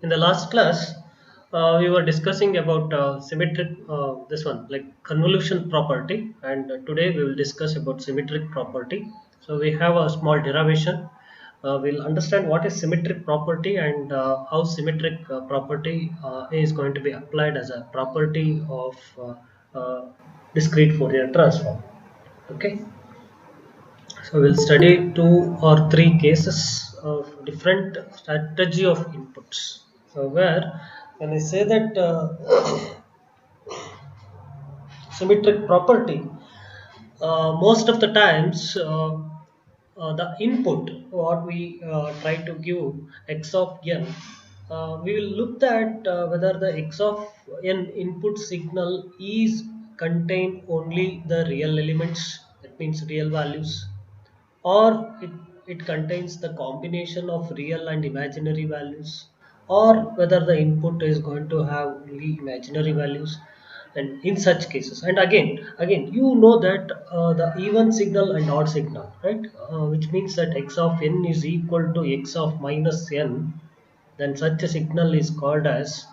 In the last class, we were discussing about symmetric, this one, like convolution property, and today we will discuss about symmetric property. So we have a small derivation. We'll understand what is symmetric property and how symmetric property is going to be applied as a property of discrete Fourier transform. Okay. So we'll study 2 or 3 cases of different strategy of inputs. So where when I say that symmetric property, most of the times the input what we try to give x of n, we will look at whether the x of n input signal is contain only the real elements, that means real values, or it contains the combination of real and imaginary values, or whether the input is going to have only imaginary values. And in such cases, and again you know that the even signal and odd signal, right, which means that x of n is equal to x of minus n, then such a signal is called as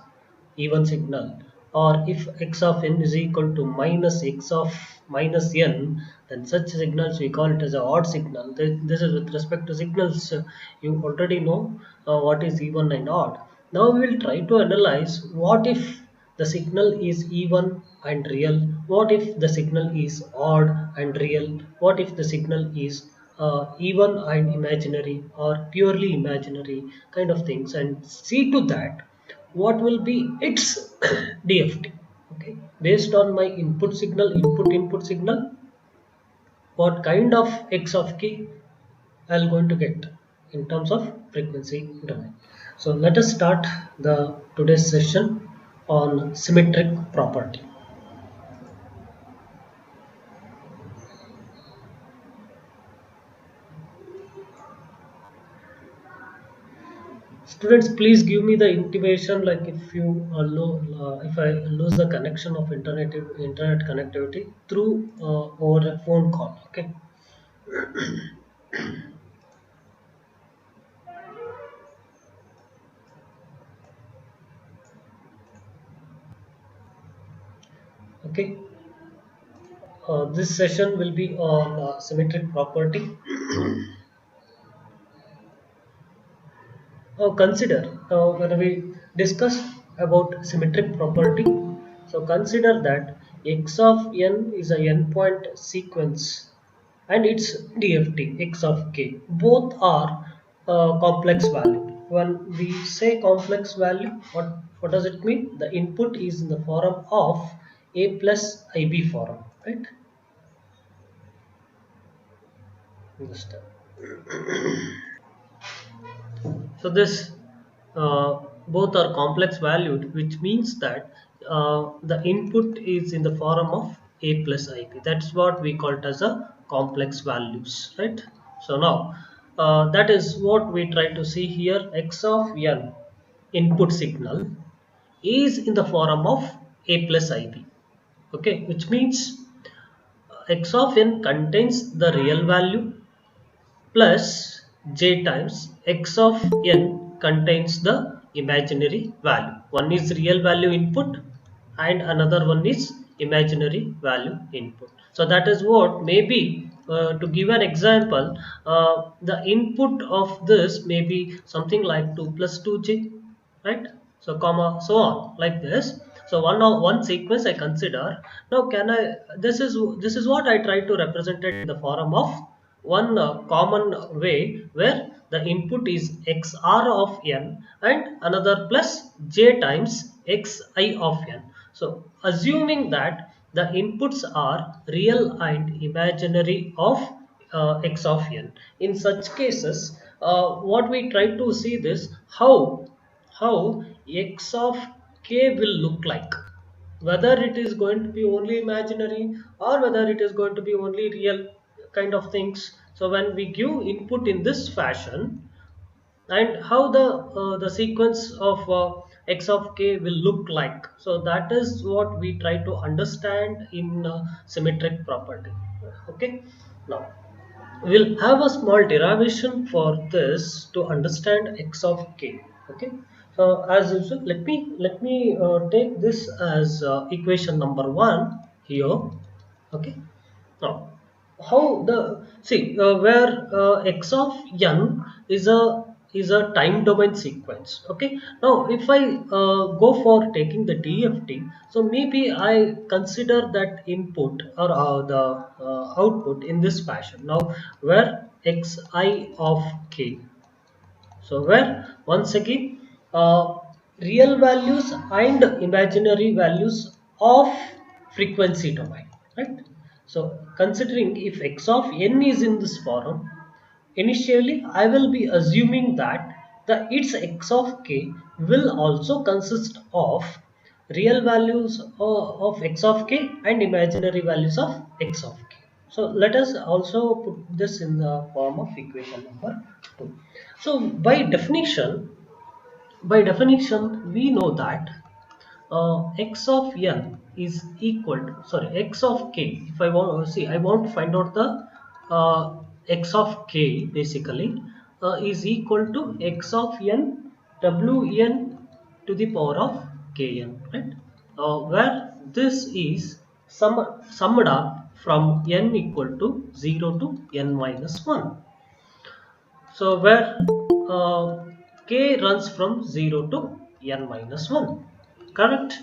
even signal. Or if x of n is equal to minus x of minus n, then such signals we call it as a odd signal. This is with respect to signals. You already know what is even and odd. Now we will try to analyze what if the signal is even and real, what if the signal is odd and real, what if the signal is even and imaginary or purely imaginary, kind of things, and see to that what will be its DFT. Okay, based on my input signal, what kind of x of k I'll going to get in terms of frequency domain. So let us start the today's session on symmetric property. Students, please give me the intimation, like if you if I lose the connection of internet connectivity through over a phone call. Okay. Okay. This session will be on symmetric property. Consider when we discuss about symmetric property. So consider that x of n is a n-point sequence and its DFT x of k. Both are complex value. When we say complex value, what does it mean? The input is in the form of a plus ib form, right? Understand. So this both are complex valued, which means that the input is in the form of a plus ip. That's what we call it as a complex values, right? So now that is what we try to see here. X of n input signal is in the form of a plus ip. Okay, which means x of n contains the real value plus j times x of n contains the imaginary value. One is real value input and another one is imaginary value input. So that is what maybe to give an example, the input of this may be something like 2 plus 2j, right? So comma so on like this. So one sequence I consider. Now can I, this is what I try to represent it in the form of one common way where the input is xr of n and another plus j times xi of n. So assuming that the inputs are real and imaginary of x of n, in such cases what we try to see this how x of k will look like, whether it is going to be only imaginary or whether it is going to be only real, kind of things. So when we give input in this fashion, and how the sequence of x of k will look like, so that is what we try to understand in symmetric property. Okay, now we'll have a small derivation for this to understand x of k. Okay. So as usual, let me take this as equation number one here. Okay. Now, how the see where x of n is a time domain sequence. Okay. Now, if I go for taking the DFT, so maybe I consider that input or the output in this fashion. Now, where xi of k, so where once again real values and imaginary values of frequency domain, right? So considering if x of n is in this form, initially I will be assuming that the its x of k will also consist of real values of x of k and imaginary values of x of k. So let us also put this in the form of equation number 2. So by definition, we know that x of n is equal to, sorry, x of k. If I want to see, I want to find out the x of k basically is equal to x of n wn to the power of kn, right? Where this is summed up from n equal to 0 to n minus 1. So where k runs from 0 to n minus 1. Correct?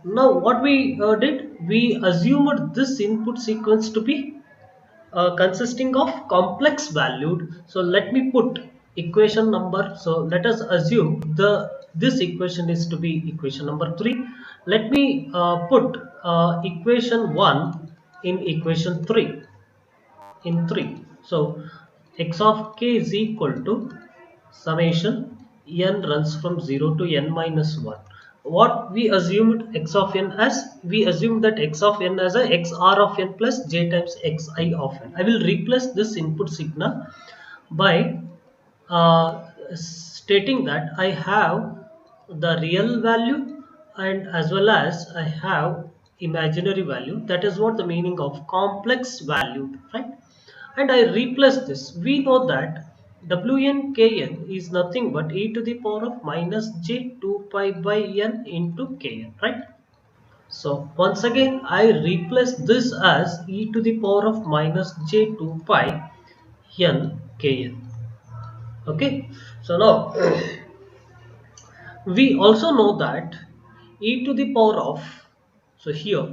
Now what we did, we assumed this input sequence to be consisting of complex valued. So let me put equation number. So let us assume this equation is to be equation number 3. Let me put equation 1 in equation 3 in 3. So x of k is equal to summation n runs from 0 to n minus 1. What we assumed x of n as? We assumed that x of n as a xr of n plus j times xi of n. I will replace this input signal by stating that I have the real value and as well as I have imaginary value. That is what the meaning of complex valued, right? And I replace this. We know that Wnkn is nothing but e to the power of minus j 2 pi by n into kn, right? So once again I replace this as e to the power of minus j 2 pi n kn. Okay. So now we also know that e to the power of, so here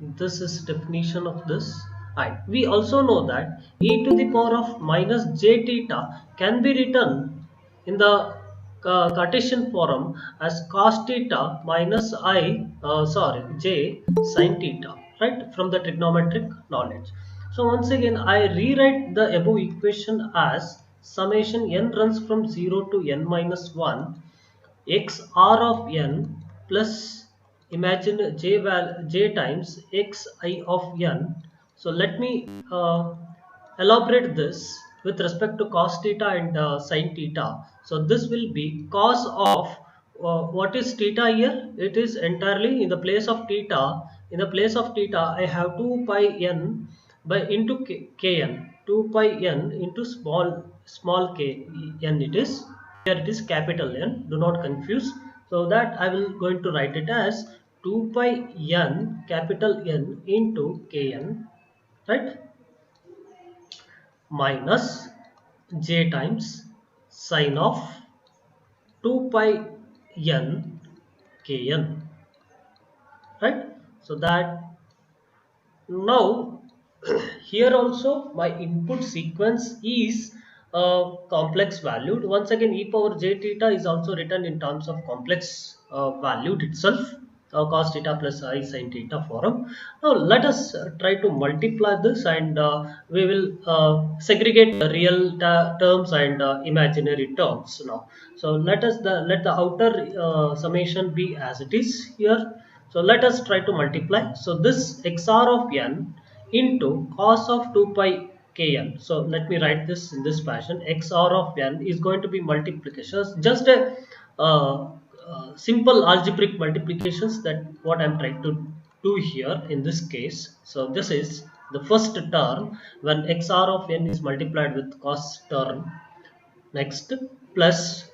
this is definition of this, and we also know that e to the power of minus j theta can be written in the Cartesian form as cos theta minus j sin theta, right, from the trigonometric knowledge. So once again I rewrite the above equation as summation n runs from 0 to n minus 1 x r of n plus imagine j times x I of n. So let me elaborate this with respect to cos theta and sin theta. So this will be cos of what is theta here? It is entirely in the place of theta. In the place of theta I have 2 pi n by into kn, 2 pi n into small k n. It is here, it is capital N, do not confuse. So that I will going to write it as 2 pi n capital N into kn, right, minus j times sine of 2 pi n kn, right? So that now here also my input sequence is complex valued. Once again e power j theta is also written in terms of complex valued itself, cos theta plus I sin theta form. Now let us try to multiply this, and we will segregate the real terms and imaginary terms now. So let the outer summation be as it is here. So let us try to multiply. So this xr of n into cos of 2 pi kn. So let me write this in this fashion. Xr of n is going to be multiplications, just a simple algebraic multiplications, that what I'm trying to do here in this case. So this is the first term when xr of n is multiplied with cos term. Next, plus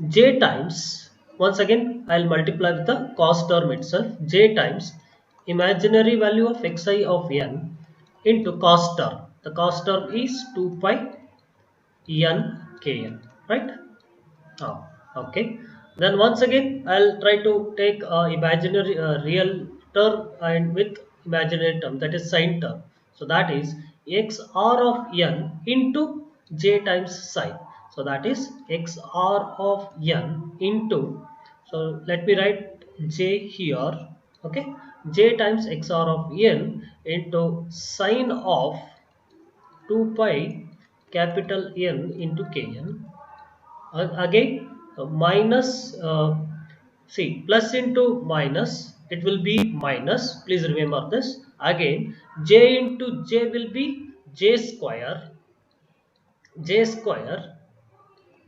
j times, once again I'll multiply with the cos term itself, j times imaginary value of xi of n into cos term. The cos term is 2 pi n kn, right? Oh, okay. Then once again I'll try to take imaginary real term and with imaginary term, that is sine term. So that is xr of n into j times sine. So that is xr of n into, so let me write j here. Okay, j times xr of n into sine of 2 pi capital N into kn. Again minus, see, plus into minus, it will be minus, please remember this. Again j into j will be j square, j square,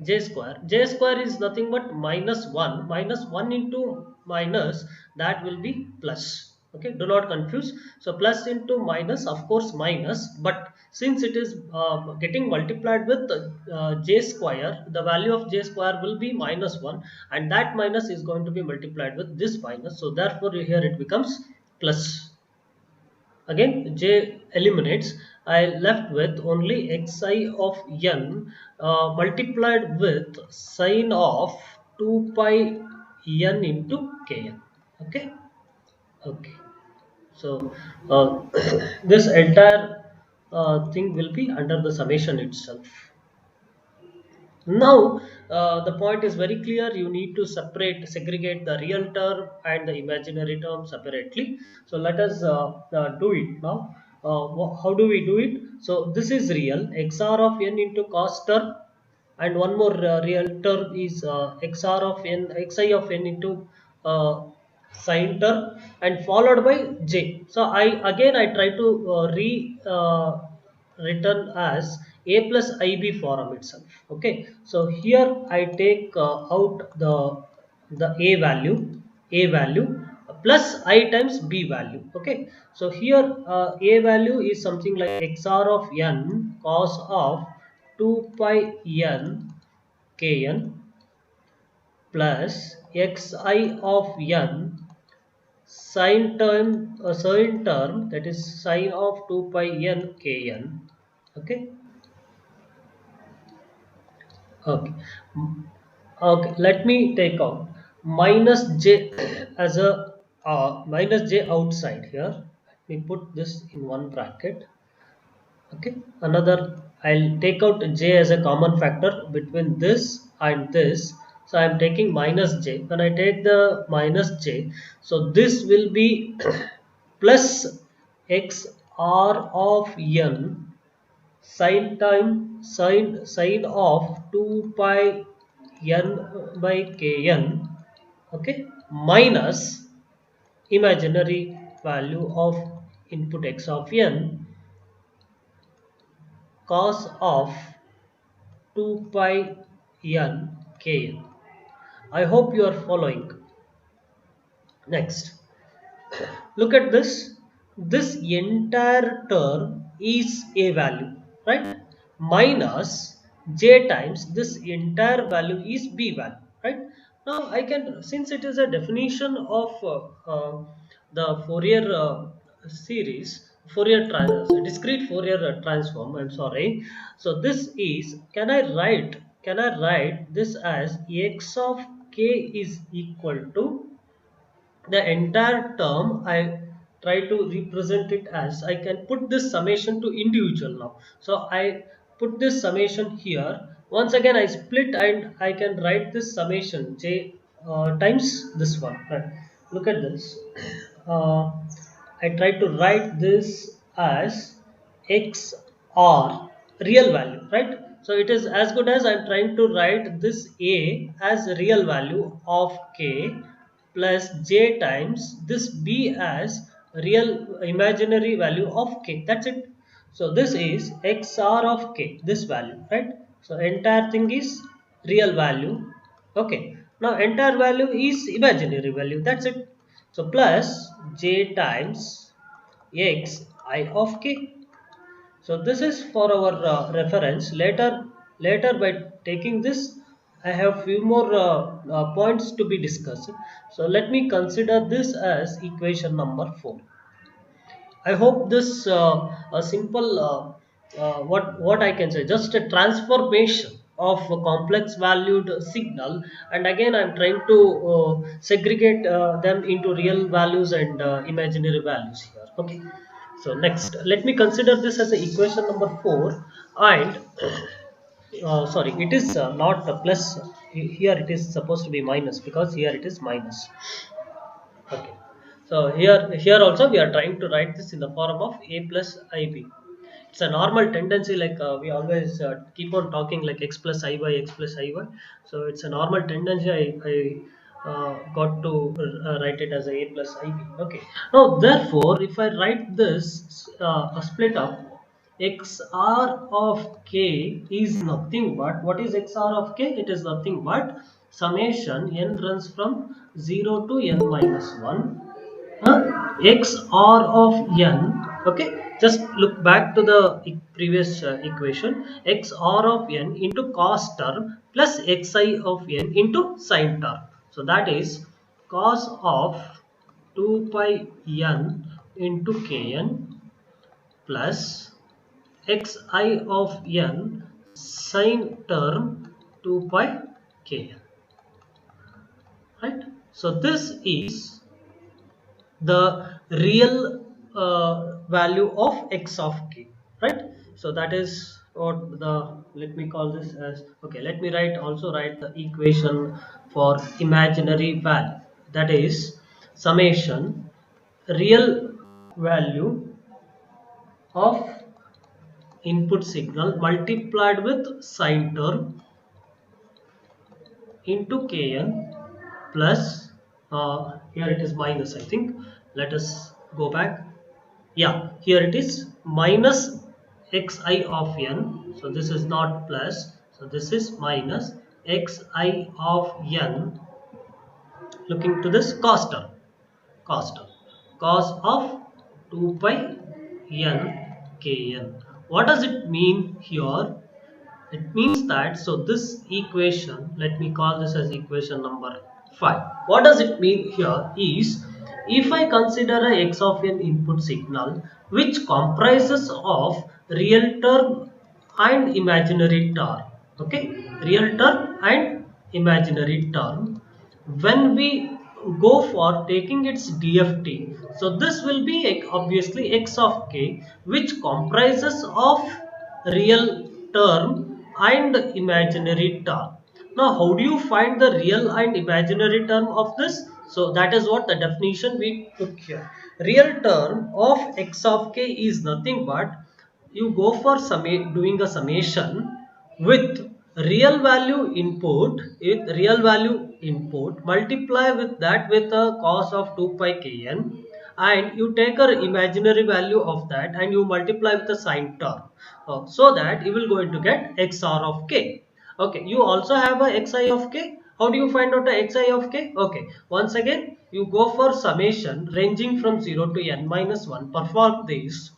j square is nothing but minus 1, minus 1 into minus, that will be plus. Okay, do not confuse. So plus into minus, of course minus, but since it is getting multiplied with j square, the value of j square will be minus 1, and that minus is going to be multiplied with this minus, so therefore here it becomes plus. Again j eliminates, I left with only xi of n multiplied with sine of 2 pi n into kn. Okay, okay. So this entire thing will be under the summation itself. Now the point is very clear. You need to segregate the real term and the imaginary term separately. So let us do it now. How do we do it? So this is real xr of n into cos term, and one more real term is xr of n, xi of n into uh, sine term, and followed by j. So I try to written as a plus ib form itself. Okay, so here I take out the a value plus I times b value. Okay, so here a value is something like xr of n cos of 2 pi n kn plus xi of n sine term, that is sine of 2 pi n kn. Okay, okay. Okay, let me take out minus j as a minus j outside here. Let me put this in one bracket. Okay, another, I'll take out j as a common factor between this and this. So I'm taking minus j. When I take the minus j, so this will be plus x r of n sine of 2 pi n by kn. Okay, minus imaginary value of input x of n cos of 2 pi n kn. I hope you are following. Next, look at this. This entire term is a value, right? Minus j times this entire value is b value, right? Now I can, since it is a definition of the Fourier series, discrete Fourier transform, I'm sorry. So this is, can I write this as x of k is equal to the entire term. I try to represent it as, I can put this summation to individual now. So I put this summation here. Once again I split and I can write this summation j times this one, right? Look at this. uh, I try to write this as x r real value, right? So it is as good as I'm trying to write this a as real value of k plus j times this b as real imaginary value of k. That's it. So this is xr of k, this value, right? So entire thing is real value. Okay, now entire value is imaginary value. That's it. So plus j times x I of k. So this is for our reference. Later by taking this I have few more points to be discussed. So let me consider this as equation number 4. I hope this a simple what I can say, just a transformation of a complex valued signal, and again I'm trying to segregate them into real values and imaginary values here. Okay, so next let me consider this as a equation number 4, and sorry, it is not a plus. Here it is supposed to be minus, because here it is minus. Okay. So here also we are trying to write this in the form of a plus ib. It's a normal tendency, like we always keep on talking like x plus iy, x plus iy. So it's a normal tendency. I got to write it as a plus ib. Okay. Now therefore, if I write this a split up, xr of k is nothing but, what is xr of k? It is nothing but summation n runs from 0 to n minus 1 xr of n. Okay, just look back to the previous equation. Xr of n into cos term plus xi of n into sin term. So that is cos of 2 pi n into kn plus xi of n sin term 2 pi kn, right? So this is the real value of x of k, right? So that is what the, let me call this as, okay, let me write the equation for imaginary value, that is summation real value of input signal multiplied with sine term into kn plus here it is minus, I think. Let us go back. Yeah, here it is minus xi of n. So this is not plus, so this is minus xi of n, looking to this cos term, cos term, cos of 2 pi n kn. What does it mean here? It means that, so this equation, let me call this as equation number 5. What does it mean here is, if I consider a x of n input signal which comprises of real term and imaginary term, okay, real term and imaginary term, when we go for taking its DFT, so this will be obviously x of k, which comprises of real term and imaginary term. Now, how do you find the real and imaginary term of this? So that is what the definition we took here. Real term of x of k is nothing but, you go for doing a summation with real value input, multiply with that with a cos of 2 pi kn, and you take a imaginary value of that and you multiply with the sine term, so that you will going to get xr of k. Okay, you also have a xi of k. How do you find out the xi of k? Okay, once again you go for summation ranging from 0 to n minus 1. Perform this,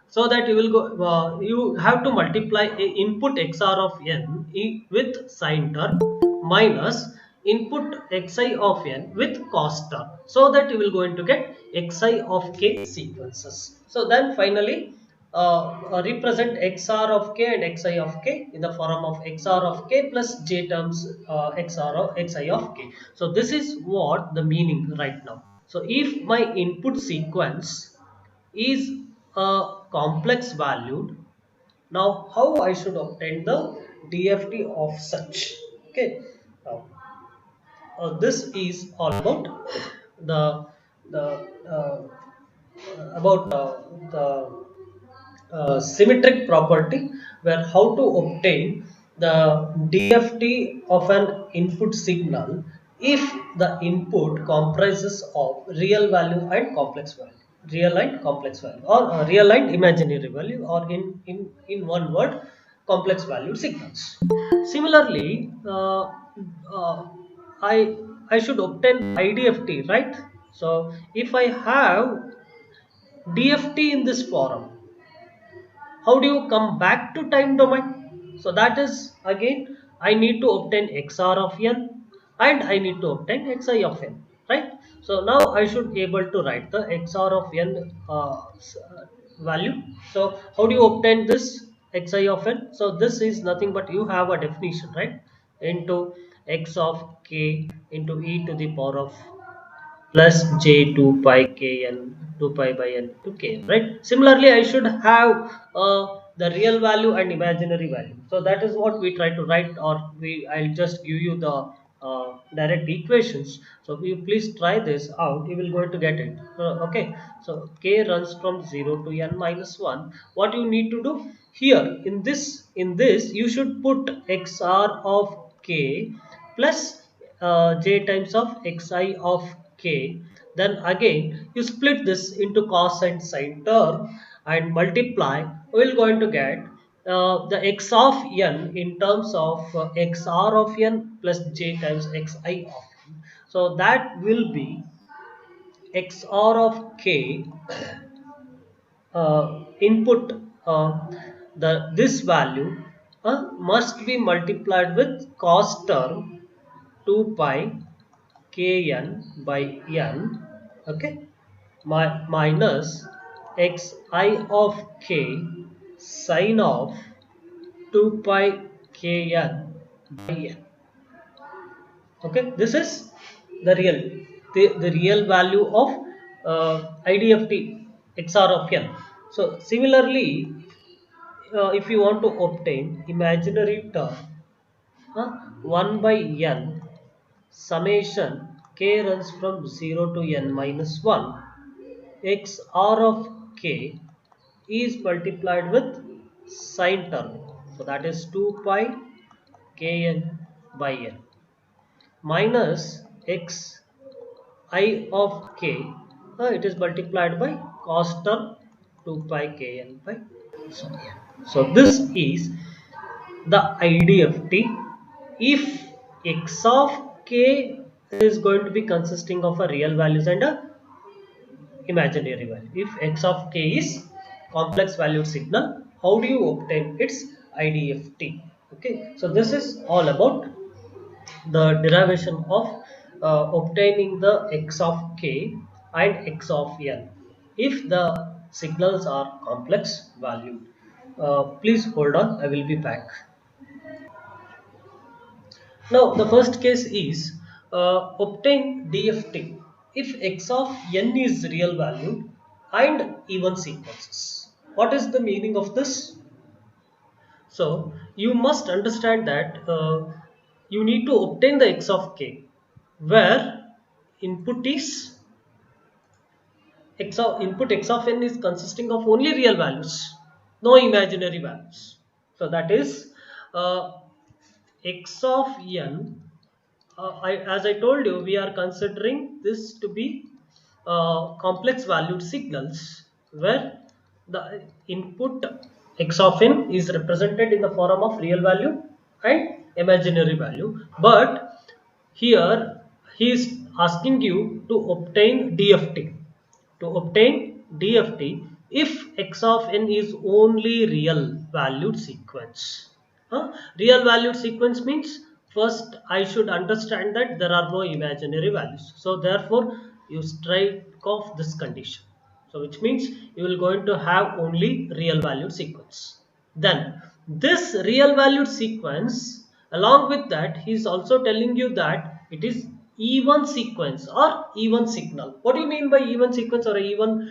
so that you will go you have to multiply a input xr of n with sine term minus input xi of n with cos term, so that you will going to get xi of k sequences. So then finally represent xr of k and xi of k in the form of xr of k plus j terms xr of xi of k. So this is what the meaning right now. So if my input sequence is complex valued, now how I should obtain the DFT of such? Okay, now this is all about the the uh, the symmetric property, where how to obtain the DFT of an input signal if the input comprises of real value and complex value, real and complex value, or real and imaginary value, or in one word, complex valued signals. Similarly, uh, I I should obtain IDFT, right? So if I have DFT in this form, how do you come back to time domain? So that is again I need to obtain XR of n and I need to obtain Xi of n, right? So now I should be able to write the XR of n value. So how do you obtain this Xi of n? So this is nothing but you have a definition, right? Into x of k into e to the power of plus j 2 pi k n 2 pi by n to k, right? Similarly, I should have the real value and imaginary value. So that is what we try to write, or I'll just give you the direct equations. So you please try this out, you will going to get it. Okay, so k runs from 0 to n minus 1. What you need to do here in this you should put xr of k plus j times of xi of k. Then again you split this into cos and sine term and multiply. We're going to get the x of n in terms of xr of n plus j times xi of n. So that will be xr of k input. The this value must be multiplied with cos term 2 pi kn by n, okay, minus xi of k sine of 2 pi kn by n. Okay, this is the real value of idft xr of n. So similarly, if you want to obtain imaginary term, 1 by n summation k runs from 0 to n minus 1 x r of k is multiplied with sine term. So that is 2 pi kn by n minus x I of k. It is multiplied by cos term 2 pi kn by. So, so this is the IDFT if x of k is going to be consisting of a real values and a imaginary value. If x of k is complex valued signal, how do you obtain its IDFT? Okay, so this is all about the derivation of obtaining the x of k and x of n if the signals are complex valued. Please hold on, I will be back. Now the first case is obtain DFT if x of n is real valued and even sequences. What is the meaning of this? So you must understand that you need to obtain the x of k where input is x of n is consisting of only real values, no imaginary values. So that is uh, x of n. As I told you, we are considering this to be complex valued signals where the input x of n is represented in the form of real value and imaginary value. But here he is asking you to obtain DFT. To obtain DFT if x of n is only real valued sequence. Real valued sequence means first I should understand that there are no imaginary values. So therefore you strike off this condition. So which means you will going to have only real valued sequence. Then this real valued sequence, along with that he is also telling you that it is even sequence or even signal. What do you mean by even sequence or even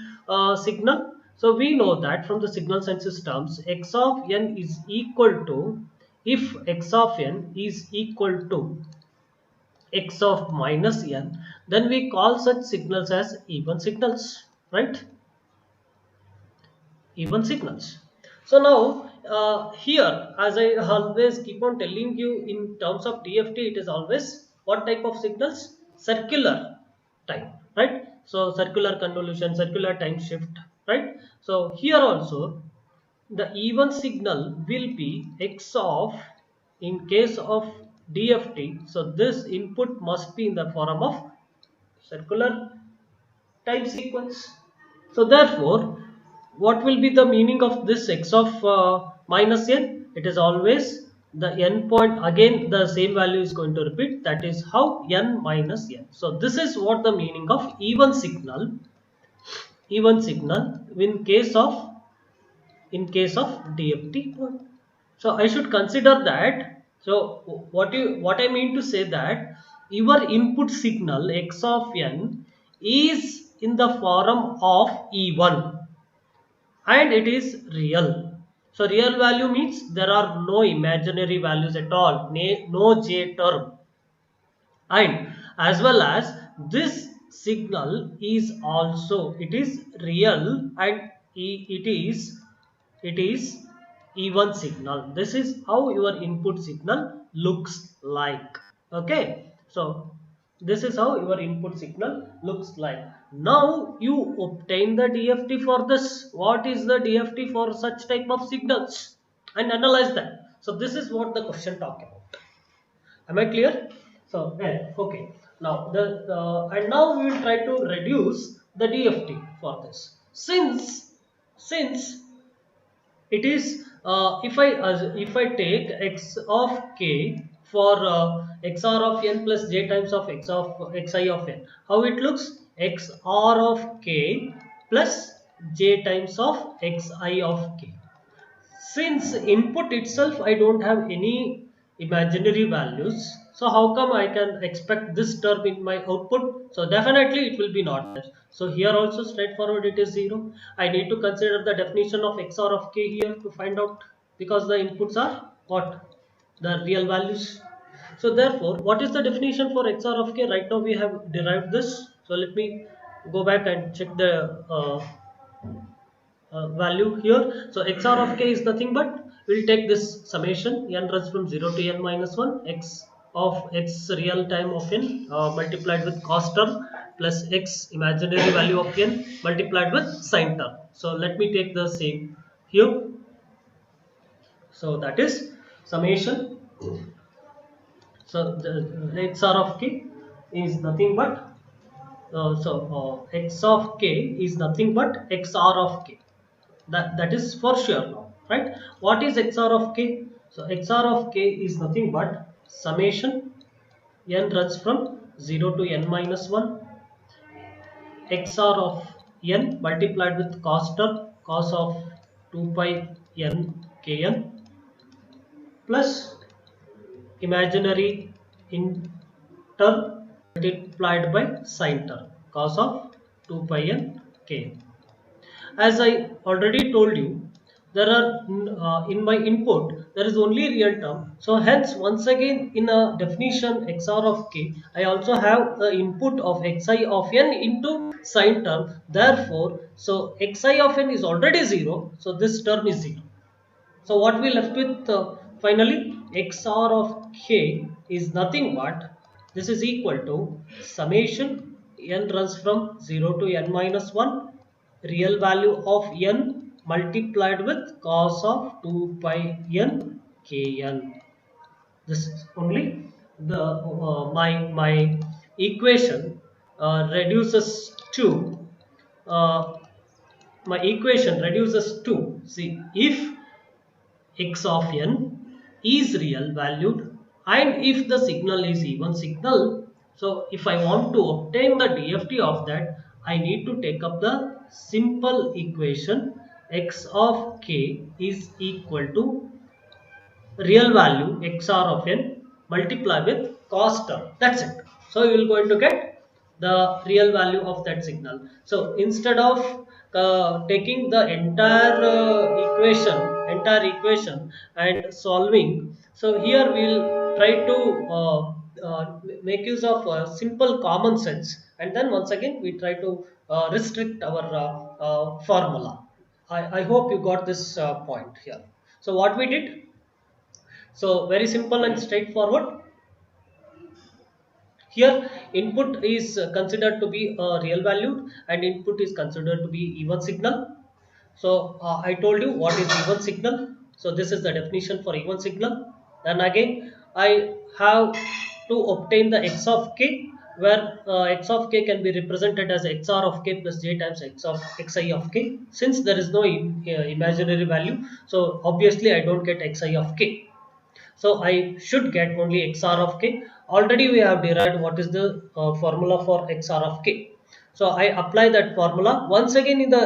signal? So we know that from the signal sciences terms x of n is equal to, if x of n is equal to x of minus n, then we call such signals as even signals, right? Even signals. So now here, as I always keep on telling you, in terms of DFT, it is always what type of signals? Circular time, right? So circular convolution, circular time shift, right? So here also the even signal will be x of, in case of DFT, so this input must be in the form of circular time sequence. So therefore, what will be the meaning of this x of minus n? It is always the n point, again the same value is going to repeat. That is how n minus n. So this is what the meaning of even signal in case of DFT point. So I should consider that. So what I mean to say that your input signal x of n is in the form of even, and it is real. So real value means there are no imaginary values at all, no j term, and as well as this signal is also, it is real, and it is even signal. This is how your input signal looks like. Okay, so this is how your input signal looks like. Now you obtain the DFT for this. What is the DFT for such type of signals, and analyze that. So this is what the question talk about. Am I clear? So, okay. Now, and now we will try to reduce the DFT for this. Since it is, if I take x of k for xr of n plus j times of xi of n, how it looks? xr of k plus j times of xi of k. Since input itself I don't have any imaginary values, so how come I can expect this term in my output? So definitely it will be not there. So here also straightforward, it is 0. I need to consider the definition of xr of k here to find out, because the inputs are what? The real values. So therefore, what is the definition for xr of k? Right now we have derived this. So let me go back and check the value here. So xr of k is nothing but, we'll take this summation n runs from 0 to n minus 1 x of x real time of n multiplied with cos term plus x imaginary value of n multiplied with sin term. So let me take the same here. So that is summation. So the xr of k is nothing but, x of k is nothing but xr of k. That is for sure now, right? What is xr of k? So xr of k is nothing but summation n runs from 0 to n minus 1 xr of n multiplied with cos term, cos of 2 pi n kn plus imaginary in term multiplied by sin term, cos of 2 pi n kn. As I already told you, there are in my input there is only real term. So hence once again in a definition xr of k, I also have the input of xi of n into sin term. Therefore, so xi of n is already 0. So this term is 0. So what we left with finally, xr of k is nothing but, this is equal to summation n runs from 0 to n minus 1 real value of n multiplied with cos of 2 pi n kn. This is only the my equation reduces to uh, my equation reduces to, see, if x of n is real valued and if the signal is even signal, so if I want to obtain the DFT of that, I need to take up the simple equation x of k is equal to real value xr of n multiply with cos term. That's it. So you will going to get the real value of that signal. So instead of taking the entire equation and solving, so here we'll try to make use of simple common sense, and then once again we try to restrict our formula. I hope you got this point here. So what we did, so very simple and straightforward. Here input is considered to be a real valued and input is considered to be even signal. So I told you what is even signal. So this is the definition for even signal. Then again I have to obtain the x of k, where x of k can be represented as xr of k plus j times x of xi of k. Since there is no imaginary value, so obviously I don't get xi of k. So I should get only XR of k. Already we have derived what is the formula for XR of k. So I apply that formula once again in the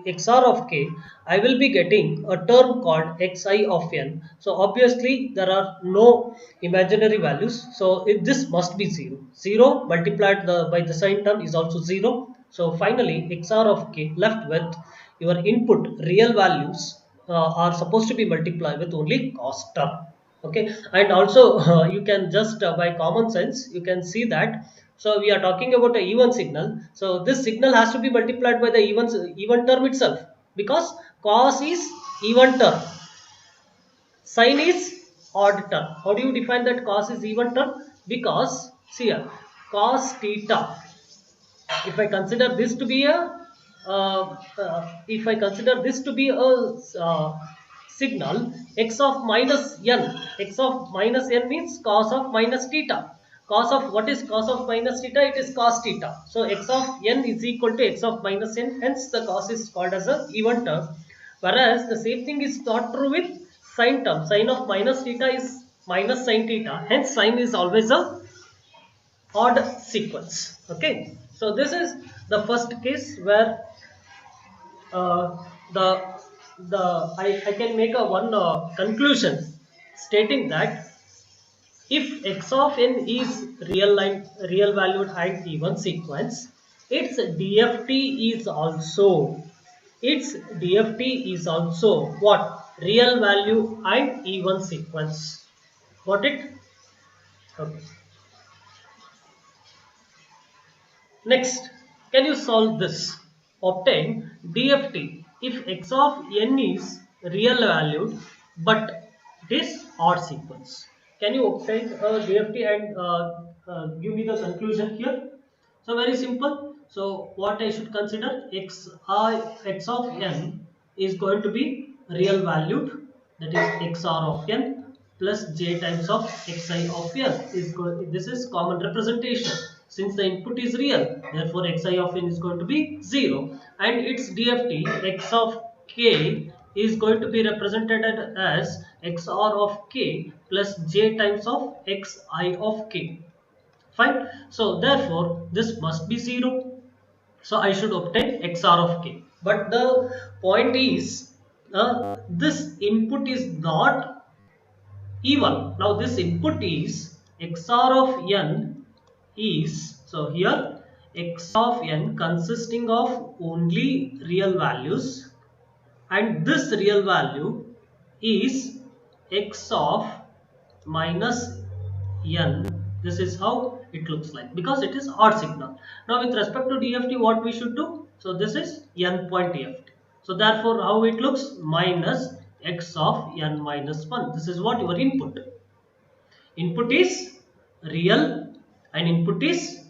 XR of k. I will be getting a term called xi of n. So obviously there are no imaginary values. So this must be 0. 0 multiplied by the sign term is also 0. So finally XR of k left with your input real values are supposed to be multiplied with only cos term. Okay, and also you can just by common sense you can see that. So we are talking about a even signal, so this signal has to be multiplied by the even term itself, because cos is even term, sine is odd term. How do you define that cos is even term? Because see here, cos theta, if I consider this to be a if I consider this to be a signal x of minus n, x of minus n means cos of minus theta. Cos of, what is cos of minus theta? It is cos theta. So x of n is equal to x of minus n, hence the cos is called as a even term. Whereas the same thing is not true with sine term. Sine of minus theta is minus sine theta, hence sine is always a odd sequence. Okay, so this is the first case where uh, the I can make a one conclusion stating that if x of n is real valued and even sequence, its DFT is also what, real value and even sequence. Got it? Okay. Next, can you solve this? Obtain DFT if x of n is real valued but it is odd sequence. Can you obtain DFT and give me the conclusion here? So very simple. So what I should consider, x of n is going to be real valued, that is xr of n plus j times of xi of n this is common representation. Since the input is real, therefore xi of n is going to be 0, and its DFT x of k is going to be represented as xr of k plus j times of xi of k. Fine. So therefore this must be 0. So I should obtain XR of k. But the point is this input is not even. Now this input is XR of n is, so here x of n consisting of only real values, and this real value is x of minus n. This is how it looks like, because it is odd signal. Now with respect to DFT, what we should do? So this is n point DFT. So therefore how it looks? Minus x of n minus 1. This is what your input. Input is real and input is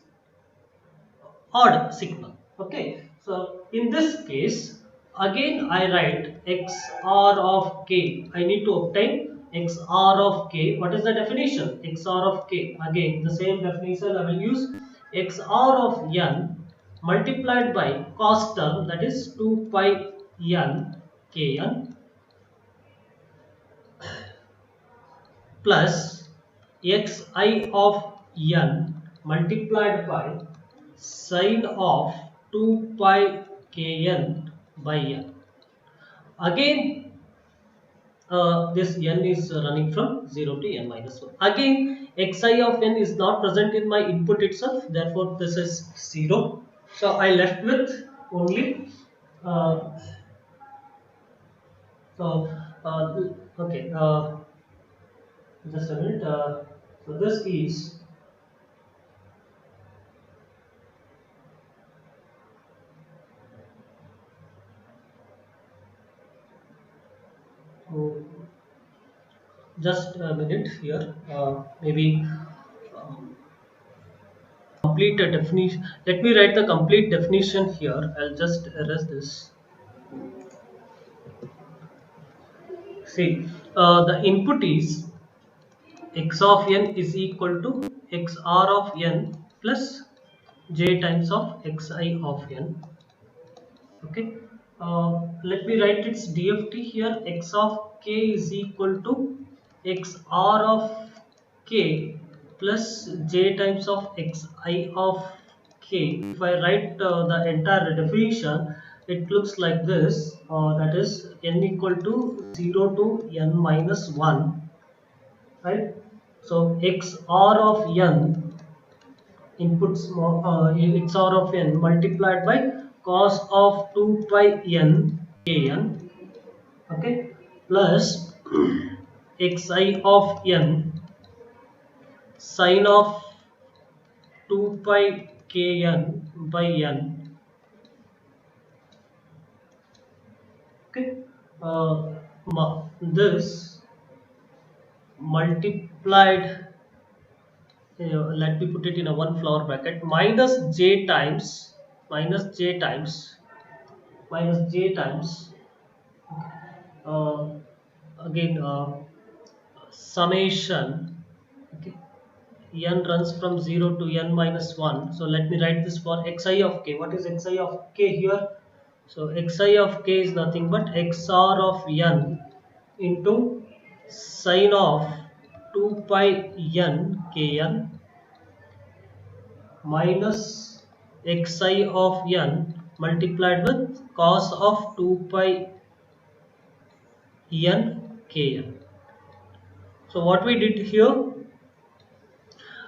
odd signal. Okay, so in this case again I write xr of k. I need to obtain xr of k. What is the definition? Xr of k, again the same definition I will use. Xr of n multiplied by cos term, that is 2 pi n kn plus xi of n multiplied by sine of 2 pi kn by n. Again this n is running from 0 to n minus 1. Again xi of n is not present in my input itself, therefore this is 0. So I left with only so okay, just a minute. So this is oh, just a minute here. Maybe complete a definition. Let me write the complete definition here. I'll just erase this. See, the input is x of n is equal to xr of n plus j times of xi of n. Okay, let me write its DFT here. X of k is equal to xr of k plus j times of xi of k. If I write the entire definition, it looks like this, that is n equal to 0 to n minus 1, right? So xr of n inputs xr of n multiplied by cos of 2 pi n kn, okay, plus xi of n sin of 2 pi kn by n, okay. This multiplied, let me put it in a one flower bracket, minus j times, minus j times, minus j times, uh, again summation, okay, n runs from 0 to n minus 1. So let me write this for xi of k. What is xi of k here? So xi of k is nothing but xr of n into sine of 2 pi n kn minus xi of n multiplied with cos of 2 pi n kn. So what we did here,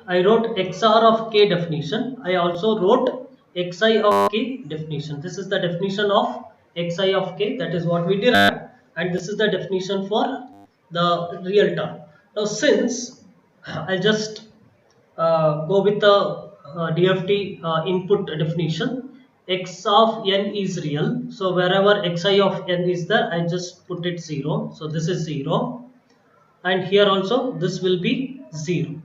I wrote xr of k definition. I also wrote xi of k definition. This is the definition of xi of k. That is what we derived, and this is the definition for the real term. Now, since I'll just go with the DFT input definition, x of n is real. So wherever xi of n is there, I just put it 0. So this is 0. And here also this will be 0,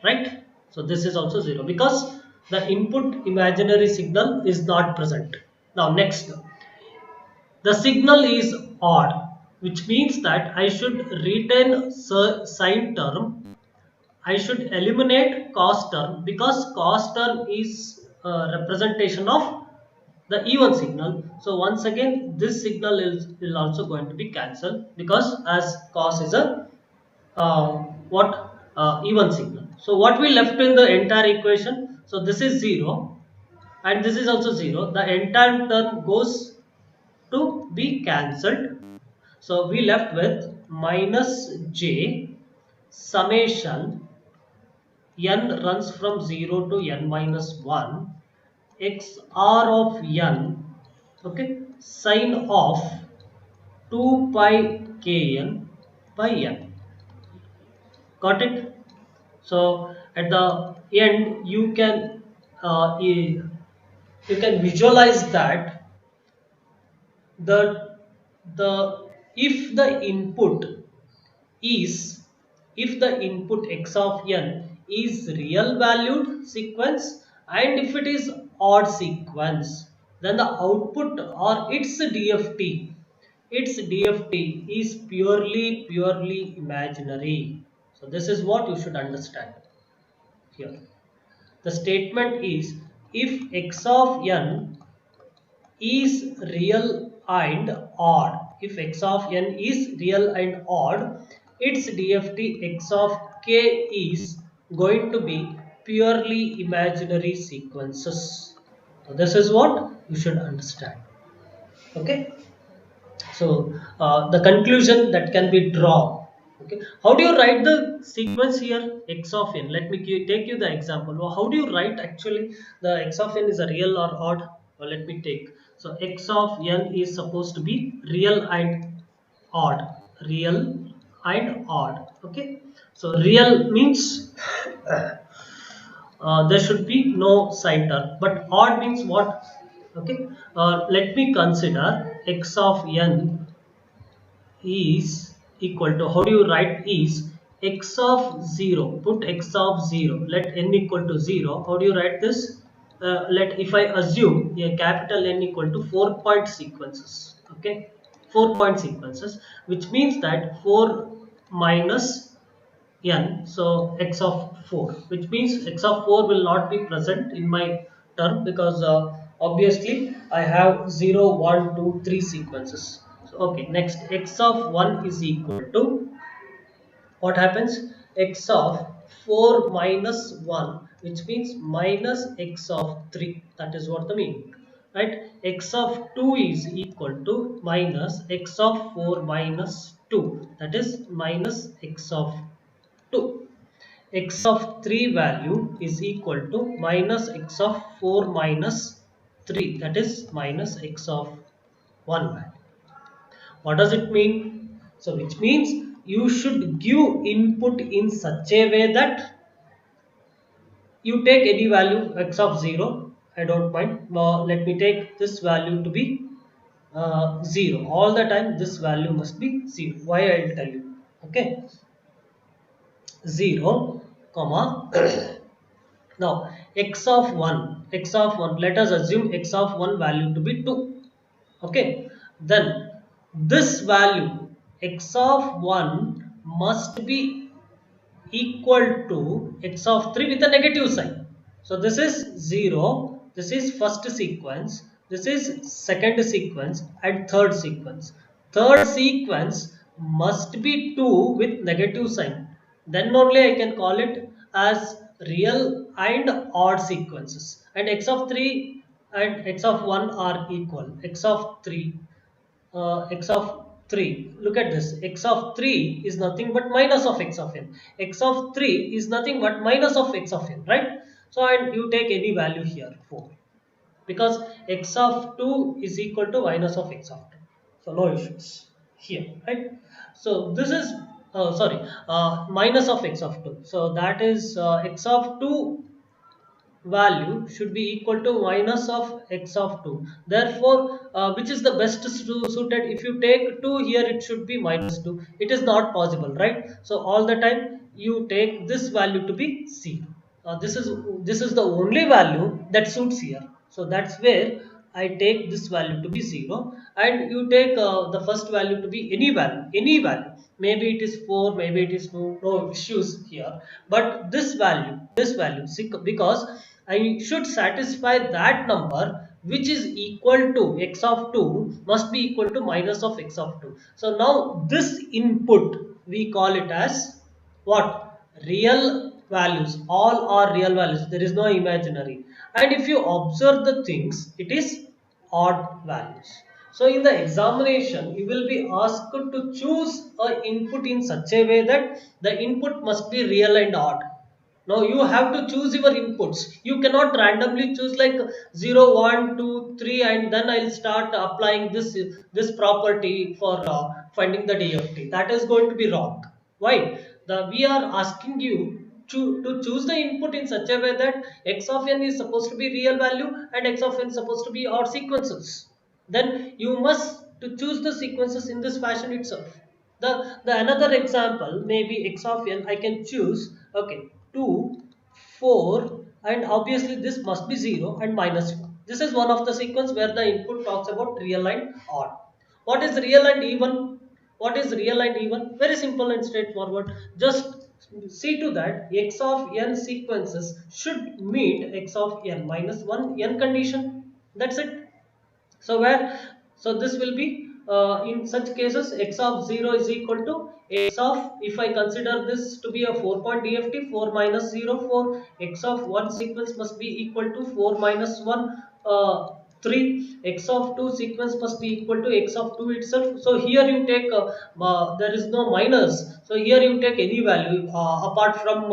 right? So this is also 0 because the input imaginary signal is not present. Now next, the signal is odd, which means that I should retain sine term, I should eliminate cos term, because cos term is a representation of the even signal. So once again this signal will also going to be cancelled, because as cos is a uh, what even signal. So what we left in the entire equation, so this is 0 and this is also 0, the entire term goes to be cancelled. So we left with minus j summation n runs from 0 to n minus 1 xr of n, okay, sine of 2 pi kn by n. Got it? So at the end you can visualize that the the if the input is, if the input x of n is real valued sequence and if it is odd sequence, then the output or its DFT is purely imaginary. So this is what you should understand here. The statement is, if x of n is real and odd, if x of n is real and odd, its DFT x of k is going to be purely imaginary sequences. So this is what you should understand. Okay. So the conclusion that can be drawn. Okay, how do you write the sequence here? X of n. Let me take you the example. Well, how do you write actually the x of n is a real or odd? Well, let me take. So x of n is supposed to be real and odd. Real and odd. Okay. So real means there should be no sine term. But odd means what? Okay. Let me consider x of n is equal to, how do you write is x of 0, put x of 0, let n equal to 0. How do you write this? Let, if I assume a capital N equal to 4-point sequences, okay, 4-point sequences, which means that 4 minus n, so x of 4, which means x of 4 will not be present in my term, because obviously I have 0, 1, 2, 3 sequences. So okay, next x of 1 is equal to what happens? X of 4 minus 1, which means minus x of 3. That is what the meaning, right? X of 2 is equal to minus x of 4 minus 2, that is minus x of 2. X of 3 value is equal to minus x of 4 minus 3, that is minus x of 1 value. What does it mean? So which means you should give input in such a way that you take any value x of 0. I don't mind. Let me take this value to be 0. All the time this value must be 0. Why I will tell you. Okay. 0, comma. Now x of 1, let us assume x of 1 value to be 2. Okay, then this value x of 1 must be equal to x of 3 with a negative sign. So this is 0, this is first sequence, this is second sequence and third sequence. Third sequence must be 2 with negative sign. Then only I can call it as real and odd sequences. And x of 3 and x of 1 are equal. X of 3 x of 3, look at this, x of 3 is nothing but minus of x of n. X of 3 is nothing but minus of x of n, right? So and you take any value here, 4, because x of 2 is equal to minus of x of 2, so no issues here, right? So this is sorry, minus of x of 2, so that is x of 2 value should be equal to minus of x of 2. Therefore which is the best suited? If you take 2 here, it should be minus 2. It is not possible, right? So all the time you take this value to be 0. This is the only value that suits here, so that's where I take this value to be 0, and you take the first value to be any value. Maybe it is 4, maybe it is no issues here, but this value because I should satisfy that number which is equal to x of 2 must be equal to minus of x of 2. So now this input we call it as what? Real values. All are real values, there is no imaginary. And if you observe the things, it is odd values. So in the examination you will be asked to choose a input in such a way that the input must be real and odd. Now you have to choose your inputs. You cannot randomly choose like 0, 1, 2, 3, and then I'll start applying this property for finding the DFT. That is going to be wrong. Why? We are asking you to choose the input in such a way that x of n is supposed to be real value and x of n is supposed to be odd sequences. Then you must to choose the sequences in this fashion itself. The another example maybe x of n I can choose, okay, 2, 4, and obviously this must be 0 and minus 1. This is one of the sequence where the input talks about real and odd. What is real and even? What is real and even? Very simple and straightforward. Just see to that x of n sequences should meet x of n minus 1 n condition. That's it. So where, so this will be in such cases x of 0 is equal to x of, if I consider this to be a 4-point DFT, 4 minus 0, 4, x of 1 sequence must be equal to 4 minus 1, 3, x of 2 sequence must be equal to x of 2 itself. So here you take there is no minus, so here you take any value apart from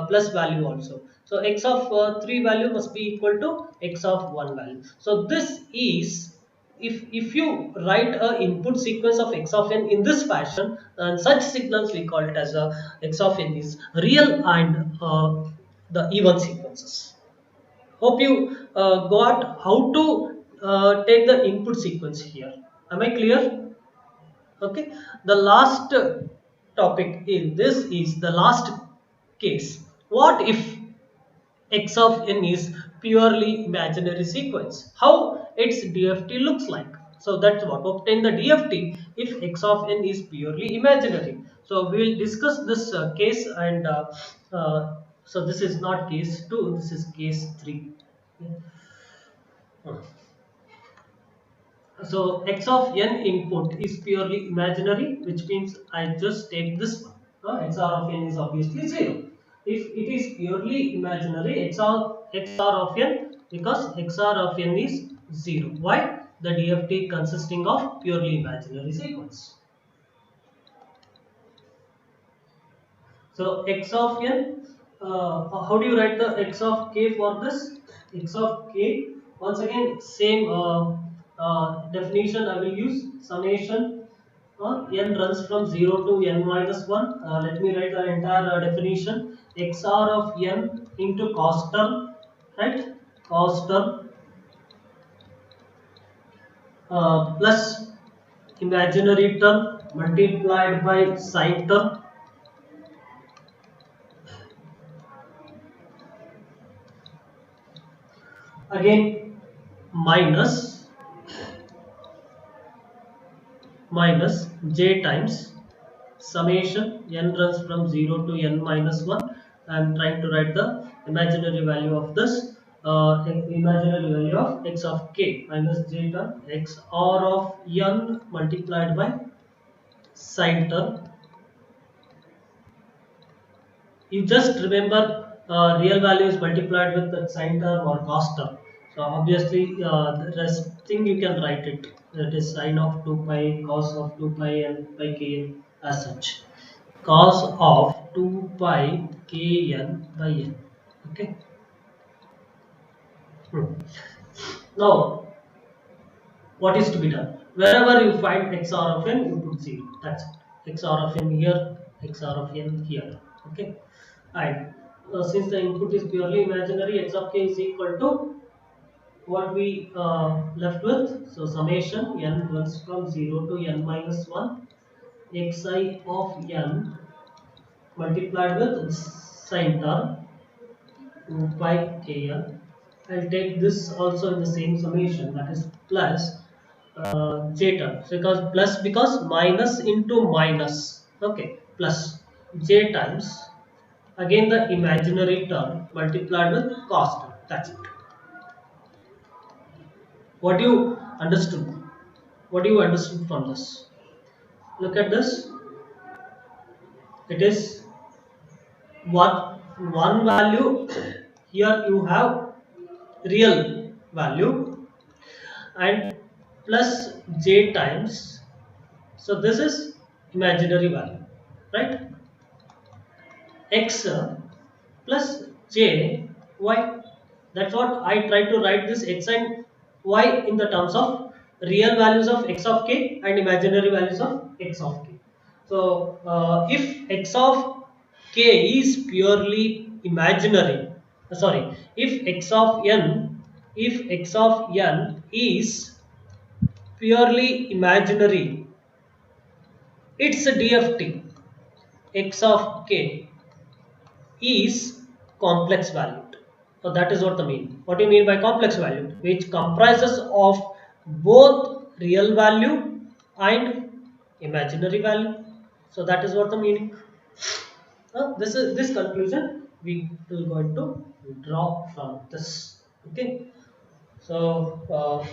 plus value also. So x of 3 value must be equal to x of 1 value. So this is, if you write a input sequence of x of n in this fashion, and such signals we call it as a x of n is real and the even sequences. Hope you got how to take the input sequence here. Am I clear? Okay. The last topic in this is the last case. What if x of n is purely imaginary sequence? How its DFT looks like? So that's what obtain the DFT if x of n is purely imaginary. So we will discuss this case, and so this is not case 2, this is case 3. So x of n input is purely imaginary, which means I just take this one. XR of n is obviously 0. If it is purely imaginary, XR of n, because XR of n is 0. Why? The DFT consisting of purely imaginary sequence. So x of n, how do you write the x of k for this? X of k, once again same definition I will use. Summation n runs from 0 to n minus 1. Let me write the entire definition. XR of n into cos term, right? Cos term plus imaginary term multiplied by sine term, again minus j times summation n runs from 0 to n minus 1. I am trying to write the imaginary value of this, imaginary value of x of k minus j term x r of n multiplied by sine term. You just remember real values multiplied with the sine term or cos term. So obviously the rest thing you can write it. That is sine of 2 pi, cos of 2 pi and pi kn as such. Cos of 2 pi kn by n. Okay. Now what is to be done? Wherever you find xr of n, you put 0. That's it. xr of n here, xr of n here. Okay. And since the input is purely imaginary, x of k is equal to what we left with. So summation n runs from 0 to n minus 1 xi of n multiplied with sine term 2 pi kn. I'll take this also in the same summation, that is plus j term. So because minus into minus, okay, plus j times again the imaginary term multiplied with cos term. That's it. What you understood? What you understood from this? Look at this. It is one value. Here you have real value and plus j times. So this is imaginary value, right? X plus j y. That's what I try to write this x and y in the terms of real values of x of k and imaginary values of x of k. So if x of k is purely imaginary, if x of n is purely imaginary, its DFT x of k is complex valued. So that is what the mean. What do you mean by complex valued? Which comprises of both real value and imaginary value. So that is what the meaning. This conclusion we will going to draw from this. Okay. So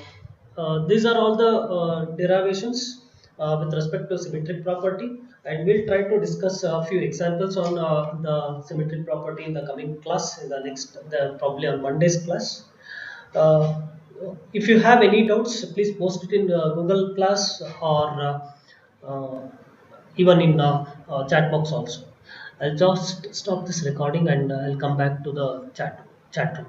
these are all the derivations with respect to symmetric property, and we'll try to discuss a few examples on the symmetric property in the coming class, in the next, probably on Monday's class. Uh, if you have any doubts, please post it in Google Class or even in chat box also. I'll just stop this recording and I'll come back to the chat room.